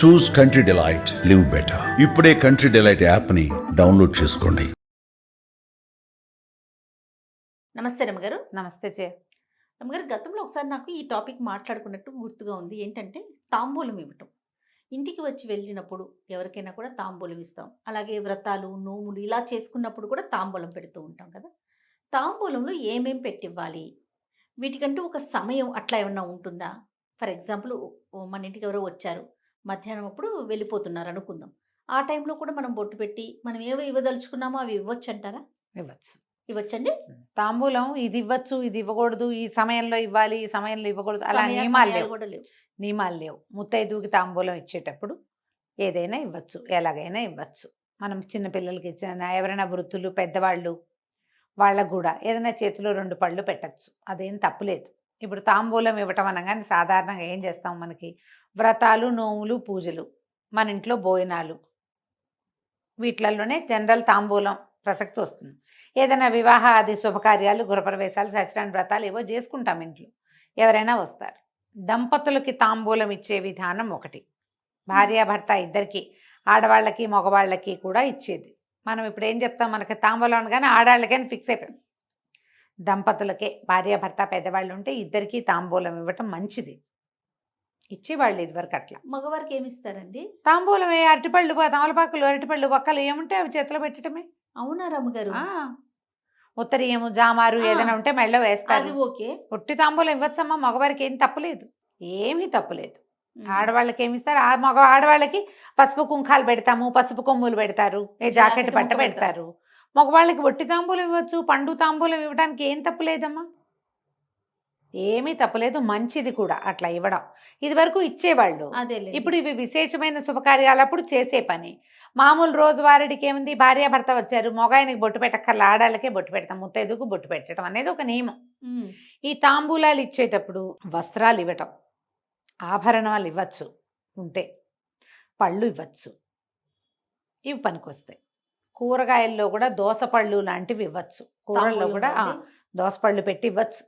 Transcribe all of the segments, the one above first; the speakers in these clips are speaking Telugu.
చూస్ కంట్రీ డిలైట్, లివ్ బెటర్. ఇప్పుడే కంట్రీ డిలైట్ యాప్ ని డౌన్లోడ్ చేసుకోండి. నమస్తే రమ్మగారు. నమస్తే చే రమ్మగారు, గతంలో ఒకసారి నాకు ఈ టాపిక్ మాట్లాడుకున్నట్టు గుర్తుగా ఉంది. ఏంటంటే తాంబూలం ఇవ్వటం. ఇంటికి వచ్చి వెళ్ళినప్పుడు ఎవరికైనా కూడా తాంబూలం ఇస్తాం. అలాగే వ్రతాలు, నోములు ఇలా చేసుకున్నప్పుడు కూడా తాంబూలం పెడుతూ ఉంటాం కదా! తాంబూలంలో ఏమేం పెట్టివ్వాలి? వీటికంటూ ఒక సమయం అట్లా ఏమన్నా ఉంటుందా? ఫర్ ఎగ్జాంపుల్ మన ఇంటికి ఎవరో వచ్చారు. మధ్యాహ్నం అప్పుడు వెళ్ళిపోతున్నారు అనుకుందాం. ఆ టైంలో కూడా మనం బొట్టు పెట్టి మనం ఏవి ఇవ్వదలుచుకున్నామో అవి ఇవ్వొచ్చంటారా? ఇవ్వచ్చు. ఇవ్వచ్చండి? తాంబూలం ఇది ఇవ్వచ్చు, ఇది ఇవ్వకూడదు, ఈ సమయంలో ఇవ్వాలి, ఈ సమయంలో ఇవ్వకూడదు, అలా నియమాలు సమయాలు లేవు. కూడా లేవు. నియమాలు లేవు. ముత్తైదువుకి తాంబూలం ఇచ్చేటప్పుడు ఏదైనా ఇవ్వచ్చు, ఎలాగైనా ఇవ్వచ్చు. మనం చిన్న పిల్లలకి ఇచ్చిన, ఎవరైనా వృద్ధులు పెద్దవాళ్ళు వాళ్ళకు కూడా ఏదైనా చేతిలో 2 పళ్ళు పెట్టచ్చు, అదేం తప్పులేదు. ఇప్పుడు తాంబూలం ఇవ్వటం అనగానే సాధారణంగా ఏం చేస్తాం, మనకి వ్రతాలు, నోములు, పూజలు, మన ఇంట్లో భోజనాలు, వీటిలలోనే జనరల్ తాంబూలం ప్రసక్తి వస్తుంది. ఏదైనా వివాహ ఆది శుభకార్యాలు, గృహప్రవేశాలు, సత్యనారాయణ వ్రతాలు ఏవో చేసుకుంటాం ఇంట్లో, ఎవరైనా వస్తారు. దంపతులకి తాంబూలం ఇచ్చే విధానం ఒకటి, భార్యాభర్త ఇద్దరికి, ఆడవాళ్ళకి మగవాళ్ళకి కూడా ఇచ్చేది. మనం ఇప్పుడు ఏం చెప్తాం, మనకి తాంబూలం అనగానే ఆడవాళ్ళకని ఫిక్స్ అయిపోయాం. దంపతులకే, భార్యాభర్త పెద్దవాళ్ళు ఉంటే ఇద్దరికీ తాంబూలం ఇవ్వటం మంచిది. ఇచ్చేవాళ్ళు ఇదివరకు అట్లా. మగవారికి ఏమి ఇస్తారండి? తాంబూలమే, అరటిపళ్ళు, తమలపాకులు, అరటిపళ్ళు, ఒక్కలు ఏముంటే అవి చేతిలో పెట్టడమే. అవునా రమ్మగారు? ఉత్తరీయము, జామారు ఏదైనా ఉంటే మెళ్ళో వేస్తారు. అది ఓకే. పొట్టి తాంబూలం ఇవ్వచ్చమ్మా, మగవారికి ఏం తప్పులేదు, ఏమీ తప్పులేదు. ఆడవాళ్ళకి ఏమి ఇస్తారు, ఆడవాళ్ళకి పసుపు కుంకాలు పెడతాము, పసుపు కొమ్ములు పెడతారు, జాకెట్ పట్ట పెడతారు. మగవాళ్ళకి ఒట్టి తాంబూలం ఇవ్వచ్చు, పండు తాంబూలం ఇవ్వడానికి ఏం తప్పులేదమ్మా, ఏమీ తప్పులేదు, మంచిది కూడా అట్లా ఇవ్వడం. ఇది వరకు ఇచ్చేవాళ్ళు. ఇప్పుడు ఇవి విశేషమైన శుభకార్యాలప్పుడు చేసే పని. మామూలు రోజువారీడికి ఏముంది, భార్యాభర్త వచ్చారు, మగాయనకి బొట్టు పెట్టక్కర్ల, ఆడాళ్ళకే బొట్టు పెడతాం, ముత్తైదుకు బొట్టు పెట్టడం అనేది ఒక నియమం. ఈ తాంబూలాలు ఇచ్చేటప్పుడు వస్త్రాలు ఇవ్వటం, ఆభరణాలు ఇవ్వచ్చు ఉంటే, పళ్ళు ఇవ్వచ్చు, ఇవి పనికొస్తాయి. కూరగాయల్లో కూడా దోసపళ్ళు లాంటివి ఇవ్వచ్చు. కూరల్లో కూడా దోసపళ్ళు పెట్టి ఇవ్వచ్చు,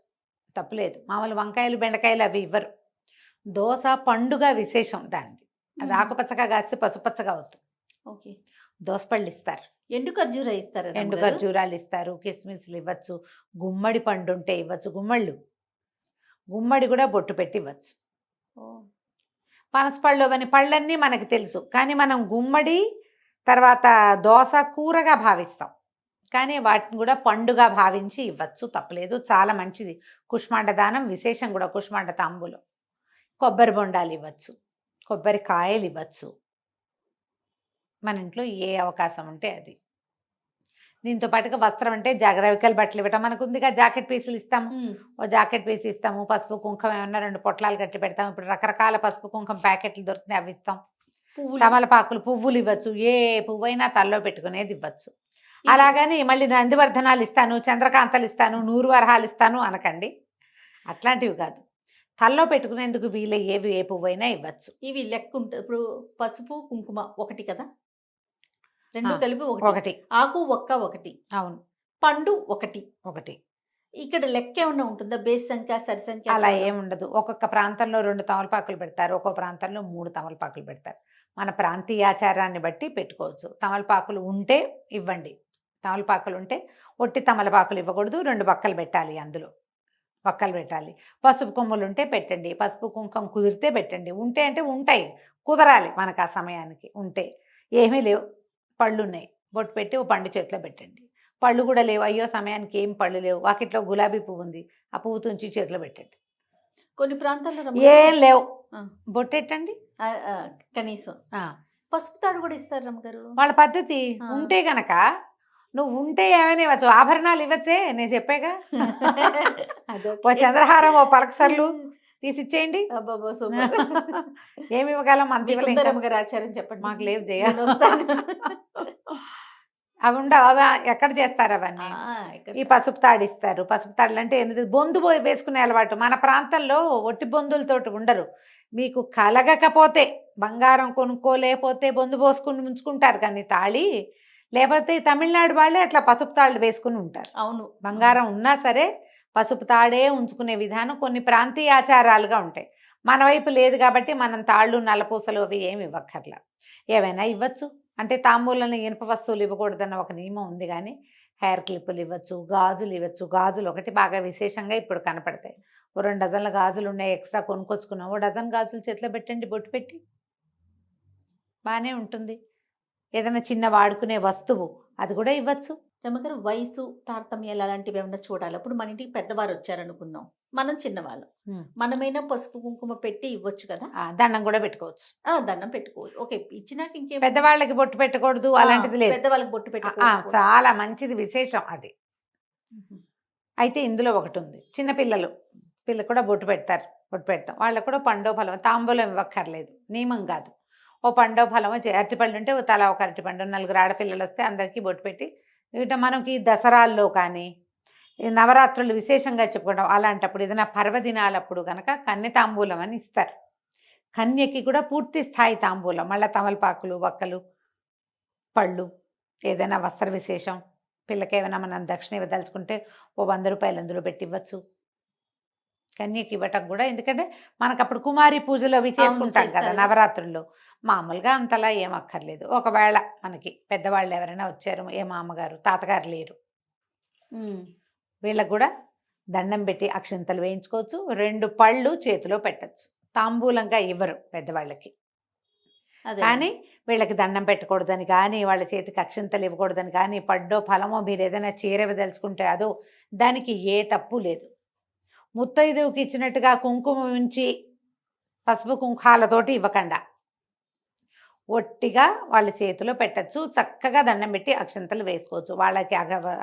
తప్పులేదు. మామూలు వంకాయలు, బెండకాయలు అవి ఇవ్వరు. దోస పండుగ విశేషం దానిది, అది ఆకుపచ్చగా కాస్తే పసుపచ్చగా అవుతుంది. ఓకే. దోసపళ్ళు ఇస్తారు, ఎండు ఖర్జూర ఇస్తారు, ఎండు ఖర్జూరాలు ఇస్తారు, కిస్మిస్లు ఇవ్వచ్చు, గుమ్మడి పండు ఉంటే ఇవ్వచ్చు, గుమ్మడి కూడా బొట్టు పెట్టి ఇవ్వచ్చు. పనసపళ్ళు అవన్నీ పళ్ళన్నీ మనకి తెలుసు, కానీ మనం గుమ్మడి తర్వాత దోస కూరగా భావిస్తాం, కానీ వాటిని కూడా పండుగ భావించి ఇవ్వచ్చు, తప్పలేదు, చాలా మంచిది. కుష్మాండ దానం విశేషం కూడా, కుష్మాండ తాంబూలం. కొబ్బరి బొండాలు ఇవ్వచ్చు, కొబ్బరికాయలు ఇవ్వచ్చు, మన ఇంట్లో ఏ అవకాశం ఉంటే అది. దీంతో పాటుగా వస్త్రం అంటే రవికల బట్టలు ఇవ్వటం, మనకు ఉందిగా జాకెట్ పీసులు ఇస్తాము, ఓ జాకెట్ పీస్ ఇస్తాము, పసుపు కుంకం ఏమన్నా 2 పొట్లాలు కట్టి పెడతాము. ఇప్పుడు రకరకాల పసుపు కుంకం ప్యాకెట్లు దొరుకుతాయి, అవి ఇస్తాం. తమలపాకులు, పువ్వులు ఇవ్వచ్చు, ఏ పువ్వైనా తల్లో పెట్టుకునేది ఇవ్వచ్చు. అలాగని మళ్ళీ నందివర్ధనాలు ఇస్తాను, చంద్రకాంతలు ఇస్తాను, 100 వరహాలు ఇస్తాను అనకండి, అట్లాంటివి కాదు. తల్లో పెట్టుకునేందుకు వీలయ్యేవి ఏ పువ్వైనా ఇవ్వచ్చు. ఇవి లెక్క ఉంటుంది. ఇప్పుడు పసుపు కుంకుమ ఒకటి కదా, 2 కలిపి ఒకటి, ఆకు ఒక్క ఒకటి, అవును, పండు ఒకటి. ఇక్కడ లెక్క ఏమన్నా ఉంటుందా, బేస్ సంఖ్య, సరి సంఖ్య? అలా ఏముండదు. ఒక్కొక్క ప్రాంతంలో 2 తమలపాకులు పెడతారు, ఒక్కో ప్రాంతంలో 3 తమలపాకులు పెడతారు. మన ప్రాంతీయాచారాన్ని బట్టి పెట్టుకోవచ్చు. తమలపాకులు ఉంటే ఇవ్వండి, తమలపాకులు ఉంటే ఒట్టి తమలపాకులు ఇవ్వకూడదు, 2 బక్కలు పెట్టాలి, అందులో బక్కలు పెట్టాలి. పసుపు కొమ్ములు ఉంటే పెట్టండి, పసుపు కుంకం కుదిరితే పెట్టండి, ఉంటే అంటే ఉంటాయి, కుదరాలి మనకు ఆ సమయానికి. ఉంటే ఏమీ లేవు, పళ్ళు ఉన్నాయి, బొట్టు పెట్టి ఓ పండు చేతిలో పెట్టండి. పళ్ళు కూడా లేవు, అయ్యో సమయానికి ఏం పళ్ళు లేవు, వాకిట్లో గులాబీ పువ్వు ఉంది, ఆ పువ్వు తుంచి చేతిలో పెట్టండి. కొన్ని ప్రాంతాల్లో ఏం లేవు, బొట్టెట్టండి కనీసం. పసుపు తాడు కూడా ఇస్తారు రమ్మగారు, వాళ్ళ పద్ధతి. ఉంటే గనక నువ్వు ఉంటే ఏమైనా ఇవ్వచ్చు, ఆభరణాలు ఇవ్వచ్చే, నేను చెప్పాగా. ఓ చంద్రహారం, ఓ పలకసర్లు తీసిచ్చేయండి. ఏమి ఇవ్వగలం, అంత ఆచారం చెప్పండి. మాకు లేవు చేయాలి, అవి ఉండవు, అవి ఎక్కడ చేస్తారు అవన్నీ. ఈ పసుపు తాడు ఇస్తారు. పసుపు తాడులు అంటే ఎందుకు, బొందు వేసుకునే అలవాటు. మన ప్రాంతంలో ఒట్టి బొందులతోటి ఉండరు. మీకు కలగకపోతే, బంగారం కొనుక్కోలేకపోతే బొందు పోసుకుని ఉంచుకుంటారు, కానీ తాళి లేకపోతే తమిళనాడు వాళ్ళే అట్లా పసుపు తాళ్ళు వేసుకుని ఉంటారు. అవును, బంగారం ఉన్నా సరే పసుపు తాడే ఉంచుకునే విధానం కొన్ని ప్రాంతీయ ఆచారాలుగా ఉంటాయి. మన వైపు లేదు కాబట్టి మనం తాళ్ళు నల్లపూసలు అవి ఏమి ఇవ్వక్కర్లా. ఏవైనా ఇవ్వచ్చు. అంటే తాంబూలంలో ఇనుప వస్తువులు ఇవ్వకూడదన్న ఒక నియమం ఉంది కానీ హెయిర్ క్లిప్పులు ఇవ్వచ్చు, గాజులు ఇవ్వచ్చు. గాజులు ఒకటి బాగా విశేషంగా ఇప్పుడు కనపడతాయి. ఓ 2 డజన్ల గాజులు ఉన్నాయి, ఎక్స్ట్రా కొనుక్కొచ్చుకున్నాం, ఓ డజన్ గాజులు చేతిలో పెట్టండి, బొట్టు పెట్టి బాగానే ఉంటుంది. ఏదైనా చిన్న వాడుకునే వస్తువు అది కూడా ఇవ్వచ్చు. రమగారు, వయసు తారతమ్యాలు అలాంటివి ఏమన్నా చూడాలి. అప్పుడు మన ఇంటికి పెద్దవారు వచ్చారనుకుందాం, మనం చిన్నవాళ్ళం, మనమైనా పసుపు కుంకుమ పెట్టి ఇవ్వచ్చు కదా. దండం కూడా పెట్టుకోవచ్చు. దండం పెట్టుకోవచ్చు. ఓకే, ఇచ్చినాక ఇంకేం పెద్దవాళ్ళకి బొట్టు పెట్టకూడదు అలాంటిది లేదు. పెద్దవాళ్ళకి బొట్టు పెట్టుకోవచ్చు. చాలా మంచిది, విశేషం అది. అయితే ఇందులో ఒకటి ఉంది, చిన్నపిల్లలు కూడా బొట్టు పెడతాం. వాళ్ళకు కూడా పండో ఫలం, తాంబూలం ఇవ్వక్కర్లేదు, నియమం కాదు. ఓ పండో ఫలమో అరటిపళ్ళు ఉంటే తలా ఒక అరటిపండు, 4 ఆడపిల్లలు వస్తే అందరికీ బొట్టు పెట్టి ఇట మనకి దసరాల్లో కానీ నవరాత్రులు విశేషంగా చెప్పుకుంటాం. అలాంటప్పుడు ఏదైనా పర్వదినాలప్పుడు కనుక కన్య తాంబూలం అని ఇస్తారు. కన్యకి కూడా పూర్తి స్థాయి తాంబూలం, మళ్ళీ తమలపాకులు, వక్కలు, పళ్ళు, ఏదైనా వస్త్ర విశేషం, పిల్లకి ఏమైనా మనం దక్షిణ ఇవ్వదలుచుకుంటే ఓ 100 రూపాయలు అందులో పెట్టి ఇవ్వచ్చు. కన్యకి ఇవ్వటం కూడా, ఎందుకంటే మనకు అప్పుడు కుమారి పూజలు అవి చేసుకుంటాం కదా నవరాత్రుల్లో. మామూలుగా అంతలా ఏం అక్కర్లేదు. ఒకవేళ మనకి పెద్దవాళ్ళు ఎవరైనా వచ్చారు, ఏ మామగారు తాతగారు లేరు, వీళ్ళకు కూడా దండం పెట్టి అక్షింతలు వేయించుకోవచ్చు. 2 పళ్ళు చేతిలో పెట్టచ్చు. తాంబూలంగా ఇవ్వరు పెద్దవాళ్ళకి, కానీ వీళ్ళకి దండం పెట్టకూడదని కానీ, వాళ్ళ చేతికి అక్షింతలు ఇవ్వకూడదని కానీ, పడ్డో ఫలమో మీరు ఏదైనా చీర ఇవ్వదలుచుకుంటే అదో, దానికి ఏ తప్పు లేదు. ముత్తైదువుకి ఇచ్చినట్టుగా కుంకుమ ఉంచి పసుపు కుంకాలతోటి ఇవ్వకుండా ఒట్టిగా వాళ్ళ చేతిలో పెట్టచ్చు. చక్కగా దండం పెట్టి అక్షంతలు వేసుకోవచ్చు. వాళ్ళకి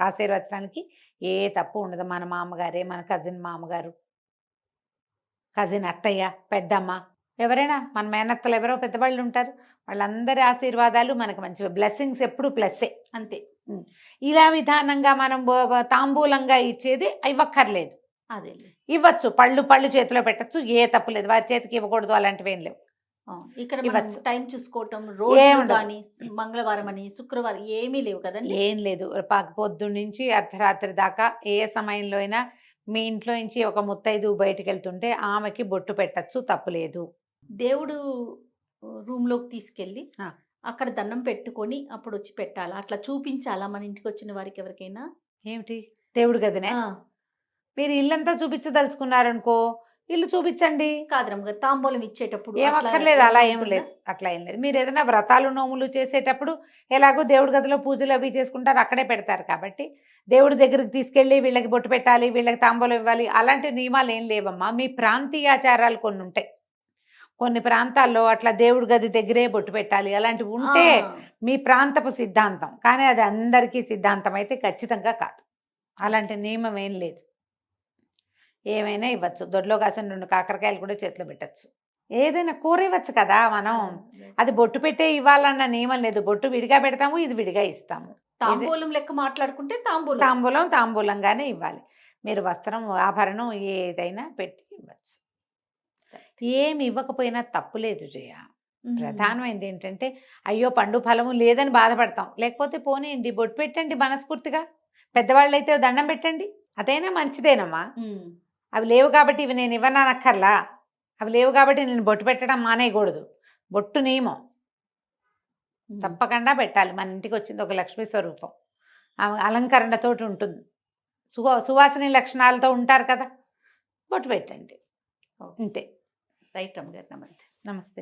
ఆశీర్వచనానికి ఏ తప్పు ఉండదు. మన మామగారే, మన కజిన్ మామగారు, కజిన్ అత్తయ్య, పెద్దమ్మ, ఎవరైనా మన మేనత్తలు ఎవరో పెద్దవాళ్ళు ఉంటారు, వాళ్ళందరి ఆశీర్వాదాలు మనకు మంచివి. బ్లెస్సింగ్స్ ఎప్పుడు ప్లస్సే, అంతే. ఇలా విధానంగా మనం తాంబూలంగా ఇచ్చేది ఇవ్వక్కర్లేదు. అదే ఇవ్వచ్చు, పళ్ళు చేతిలో పెట్టచ్చు, ఏ తప్పు లేదు. వారి చేతికి ఇవ్వకూడదు అలాంటివి ఏం లేవు. ఇక్కడ టైం చూసుకోవటం, రోజు కానీ మంగళవారం అని శుక్రవారం ఏమీ లేవు కదండి. ఏం లేదు, పొద్దున్న నుంచి అర్ధరాత్రి దాకా ఏ సమయంలో అయినా మీ ఇంట్లో నుంచి ఒక ముత్తైదు బయటికి వెళ్తుంటే ఆమెకి బొట్టు పెట్టచ్చు, తప్పులేదు. దేవుడు రూమ్ లోకి తీసుకెళ్ళి అక్కడ దండం పెట్టుకొని అప్పుడు వచ్చి పెట్టాలా, అట్లా చూపించాలా మన ఇంటికి వచ్చిన వారికి ఎవరికైనా? ఏమిటి దేవుడు గదినే మీరు ఇల్లంతా చూపించదలుచుకున్నారనుకో, ఇల్లు చూపించండి. కాదు తాంబూలం ఇచ్చేటప్పుడు ఏమక్కర్లేదు, అలా ఏం లేదు, అట్లా ఏం లేదు. మీరు ఏదైనా వ్రతాలు నోములు చేసేటప్పుడు ఎలాగో దేవుడి గదిలో పూజలు అవి చేసుకుంటారు, అక్కడే పెడతారు కాబట్టి దేవుడి దగ్గరికి తీసుకెళ్ళి వీళ్ళకి బొట్టు పెట్టాలి, వీళ్ళకి తాంబూలం ఇవ్వాలి అలాంటి నియమాలు ఏం లేవమ్మా. మీ ప్రాంతీయ ఆచారాలు కొన్ని ఉంటాయి. కొన్ని ప్రాంతాల్లో అట్లా దేవుడి గది దగ్గరే బొట్టు పెట్టాలి అలాంటివి ఉంటే మీ ప్రాంతపు సిద్ధాంతం, కానీ అది అందరికీ సిద్ధాంతం అయితే ఖచ్చితంగా కాదు. అలాంటి నియమం ఏం లేదు. ఏమైనా ఇవ్వచ్చు. దొడ్లో కాసిన 2 కాకరకాయలు కూడా చేతిలో పెట్టచ్చు. ఏదైనా కూర ఇవ్వచ్చు కదా మనం. అది బొట్టు పెట్టే ఇవ్వాలన్న నియమం లేదు. బొట్టు విడిగా పెడతాము, ఇది విడిగా ఇస్తాము. తాంబూలం లెక్క మాట్లాడుకుంటే తాంబూలంగానే ఇవ్వాలి. మీరు వస్త్రం, ఆభరణం ఏదైనా పెట్టి ఇవ్వచ్చు. ఏమి ఇవ్వకపోయినా తప్పు లేదు జయ. ప్రధానమైనది ఏంటంటే అయ్యో పండు ఫలము లేదని బాధపడతాం. లేకపోతే పోనీయండి, బొట్టు పెట్టండి మనస్ఫూర్తిగా. పెద్దవాళ్ళు అయితే దండం పెట్టండి, అదైనా మంచిదేనమ్మా. అవి లేవు కాబట్టి ఇవి నేను ఇవ్వనక్కర్లా, అవి లేవు కాబట్టి నేను బొట్టు పెట్టడం మానేయకూడదు. బొట్టు నియమం తప్పకుండా పెట్టాలి. మన ఇంటికి వచ్చింది ఒక లక్ష్మీ స్వరూపం, ఆమె అలంకరణతోటి ఉంటుంది, సువాసిని లక్షణాలతో ఉంటారు కదా, బొట్టు పెట్టండి, అంతే. రైట్ అమ్మగారు, నమస్తే. నమస్తే.